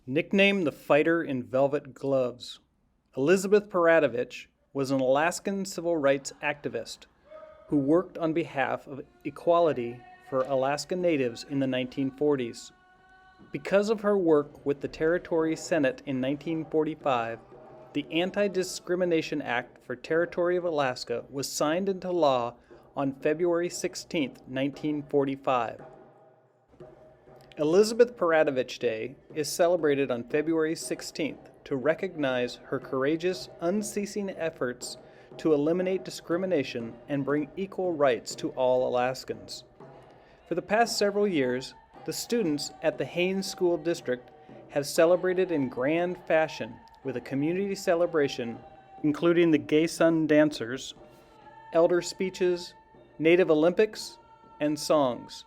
Nicknamed the Fighter in Velvet Gloves, Elizabeth Peratrovich was an Alaskan civil rights activist who worked on behalf of equality for Alaska Natives in the 1940s. Because of her work with the Territory Senate in 1945, the Anti-Discrimination Act for Territory of Alaska was signed into law on February 16, 1945. Elizabeth Peratrovich Day is celebrated on February 16th to recognize her courageous, unceasing efforts to eliminate discrimination and bring equal rights to all Alaskans. For the past several years, the students at the Haines School District have celebrated in grand fashion with a community celebration including the Gay Sun Dancers, elder speeches, Native Olympics, and songs.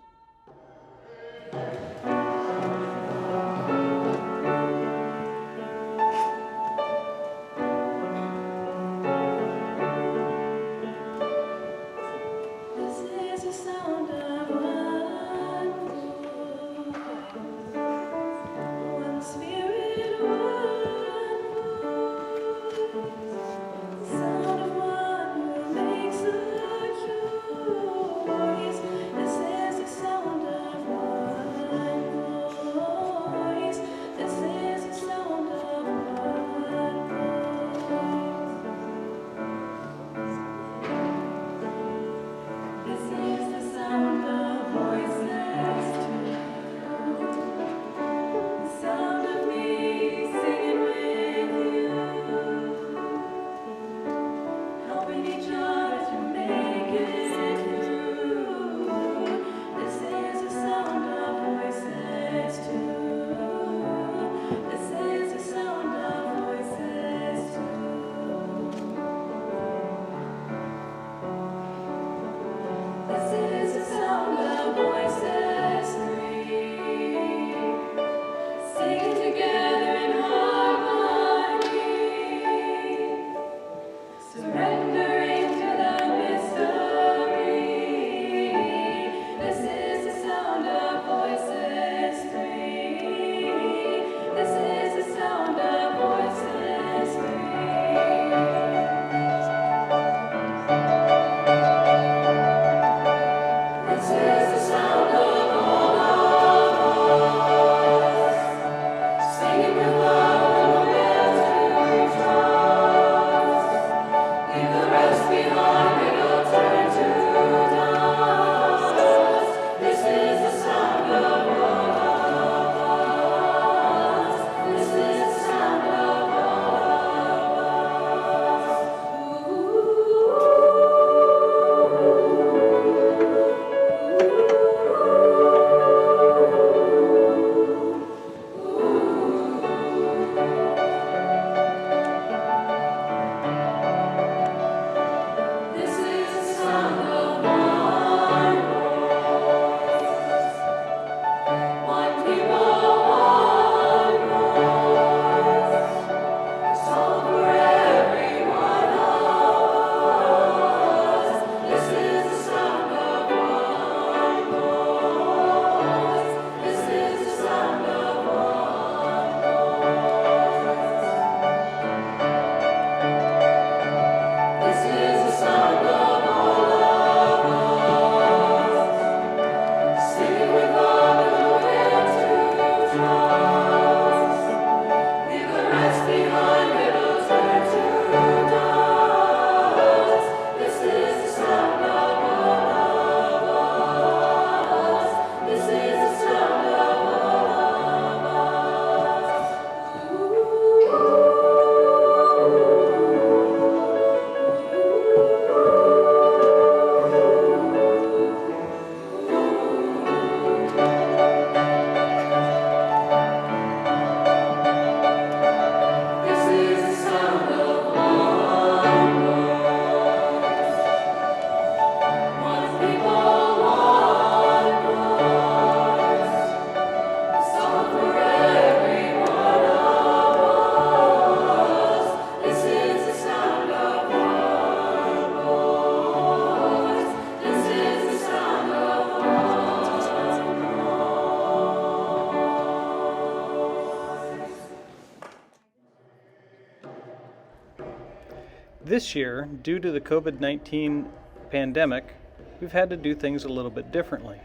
This year, due to the COVID-19 pandemic, we've had to do things a little bit differently.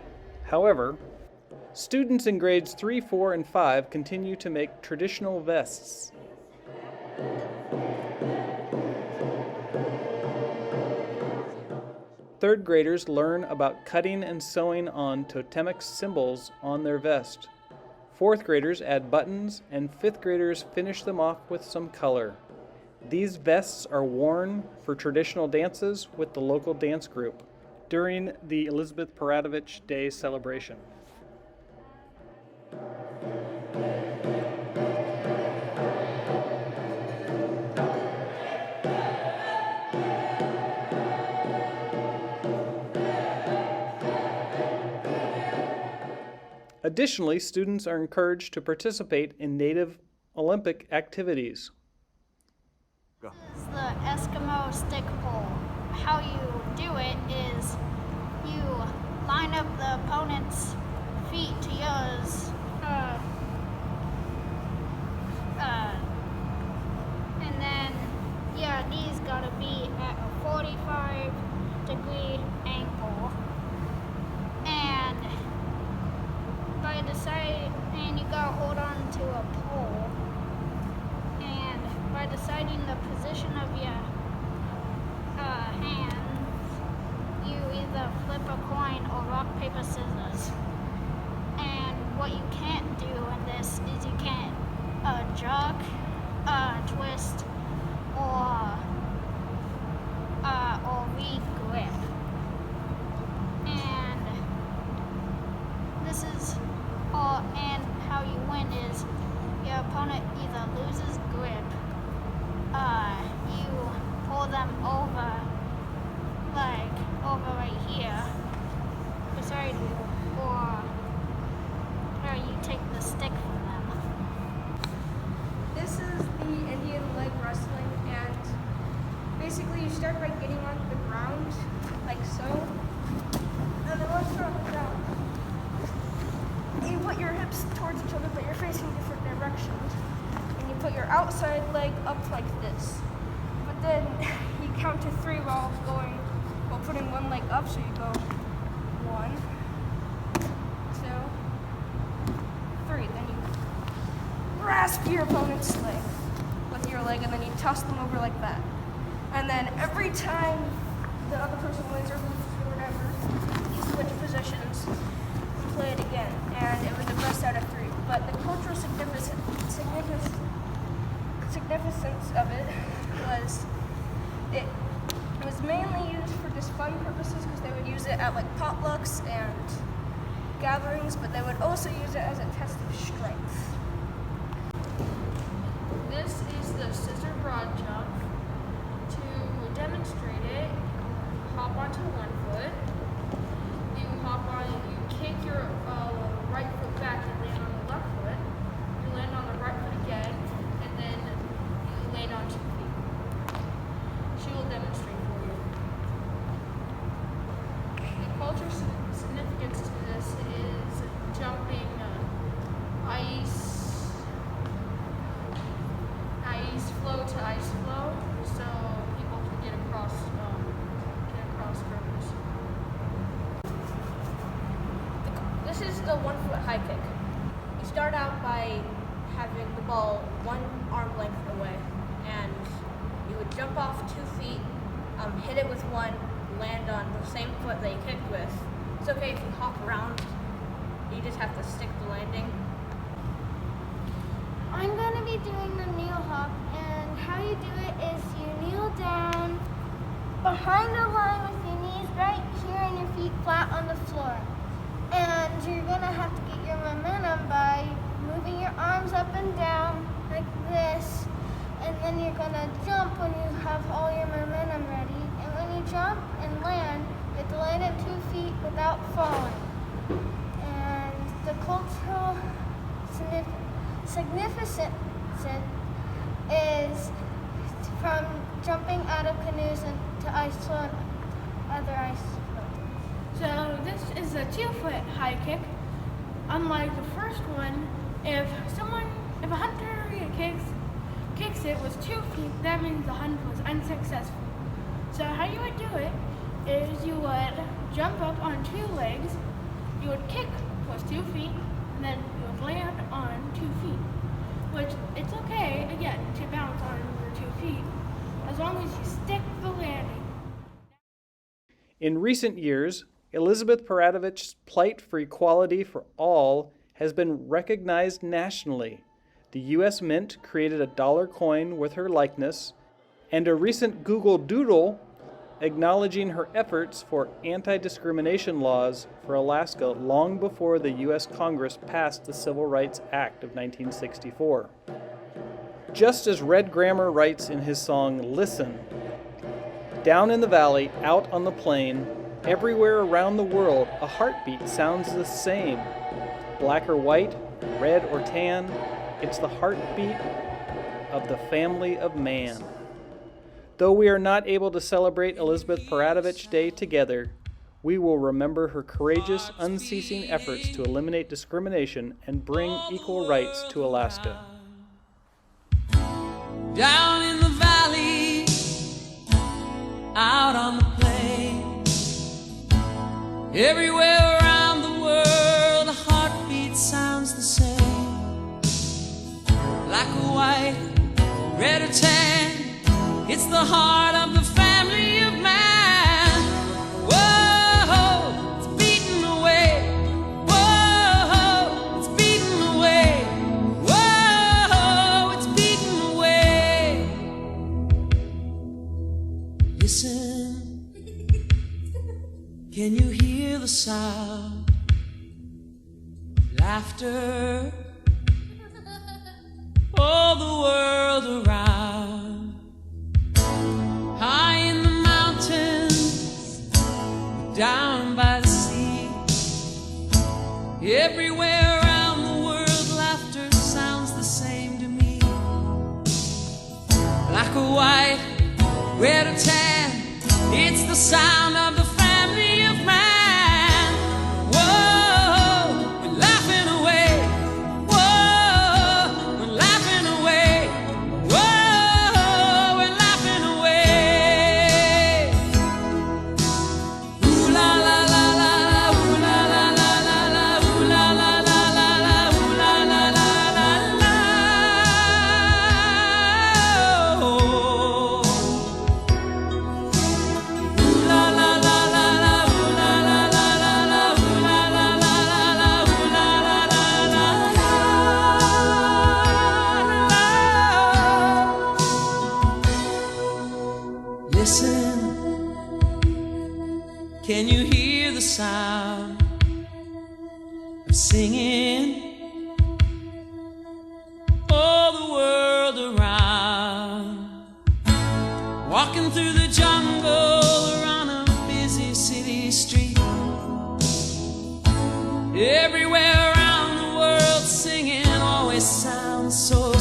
However, students in grades 3, 4, and 5 continue to make traditional vests. Third graders learn about cutting and sewing on totemic symbols on their vest. Fourth graders add buttons, and fifth graders finish them off with some color. These vests are worn for traditional dances with the local dance group during the Elizabeth Peratrovich Day celebration. Additionally, students are encouraged to participate in Native Olympic activities. This is the Eskimo stick pull. How you do it is you line up the opponent's feet to yours, and then these gotta be at a 45-degree angle, and by the side, and you gotta hold on to a pole, and by deciding the position of your hands, you either flip a coin or rock, paper, scissors. And what you can't do in this is you can't jog, twist, or re-grip. And this is all, and how you win is your opponent either loses grip, you pull them over, like over right here beside you, or you take the stick from them. This is the Indian leg wrestling, and basically you start by getting on the ground, like so, and then once you're on the ground, you put your hips towards each other, but you're facing different directions, and you put your outside leg up like this. But then you count to 3 while putting one leg up, so you go 1, 2, 3. Then you grasp your opponent's leg with your leg, and then you toss them over like that. And then every time the other person wins or loses or whatever, you switch positions and play it again. And it was the best out of 3. But the cultural significance of it was it was mainly used for just fun purposes, because they would use it at like potlucks and gatherings, but they would also use it as a test of strength. This is the scissor broad jump. To demonstrate it, hop onto one foot. You hop on, you kick your right foot back and land on the left foot. You land on the right foot again, and then you land on 2 feet. She will demonstrate for you. The cultural significance to this is jumping ice flow to ice flow, so people can get across rivers. This is the 1 foot high kick. You start out by having the ball 1 arm length away, and you would jump off 2 feet, hit it with 1, land on the same foot that you kicked with. It's okay if you hop around, you just have to stick the landing. I'm going to be doing the kneel hop, and how you do it is you kneel down behind the line with your knees right here and your feet flat on the floor. And you're going to have to get your momentum by moving your arms up and down like this, and then you're going to jump when you have all your momentum ready. And when you jump and land, you have to land at 2 feet without falling. And the cultural significance is from jumping out of canoes into ice flow and other ice flow. So this is a 2 foot high kick. Unlike the first one, if a hunter kicks it with 2 feet, that means the hunt was unsuccessful. So how you would do it is you would jump up on 2 legs, you would kick with 2 feet, and then you would land on 2 feet. Which, it's okay, again, to bounce on your 2 feet, as long as you stick the landing. In recent years, Elizabeth Peratrovich plight for equality for all has been recognized nationally. The U.S. Mint created a dollar coin with her likeness, and a recent Google Doodle acknowledging her efforts for anti-discrimination laws for Alaska long before the U.S. Congress passed the Civil Rights Act of 1964. Just as Red Grammer writes in his song, "Listen," down in the valley, out on the plain, everywhere around the world, a heartbeat sounds the same. Black or white, red or tan, it's the heartbeat of the family of man. Though we are not able to celebrate Elizabeth Peratrovich Day together, we will remember her courageous, unceasing efforts to eliminate discrimination and bring equal rights to Alaska. Down in the valley, out on the plain, everywhere around the world, a heartbeat sounds the same. Black or white, red or tan, it's the heart of the family of man. Whoa, it's beating away. Whoa, it's beating away. Whoa, it's beating away. Listen, can you hear the sound? Laughter, all the world around. High in the mountains, down by the sea, everywhere around the world, laughter sounds the same to me. Black or white, red or tan, it's the sound of the family of man. Whoa, we're laughing away. Whoa, we're laughing away. Whoa, we're laughing away. Ooh la la la la la, ooh la la la la la, ooh la la la la la, ooh la la la la la. Ooh la la la la la, ooh la la la la la, ooh la la la la la, ooh la la la la la. Listen, can you hear the sound of singing all the world around? Walking through the jungle or on a busy city street, everywhere around the world singing always sounds so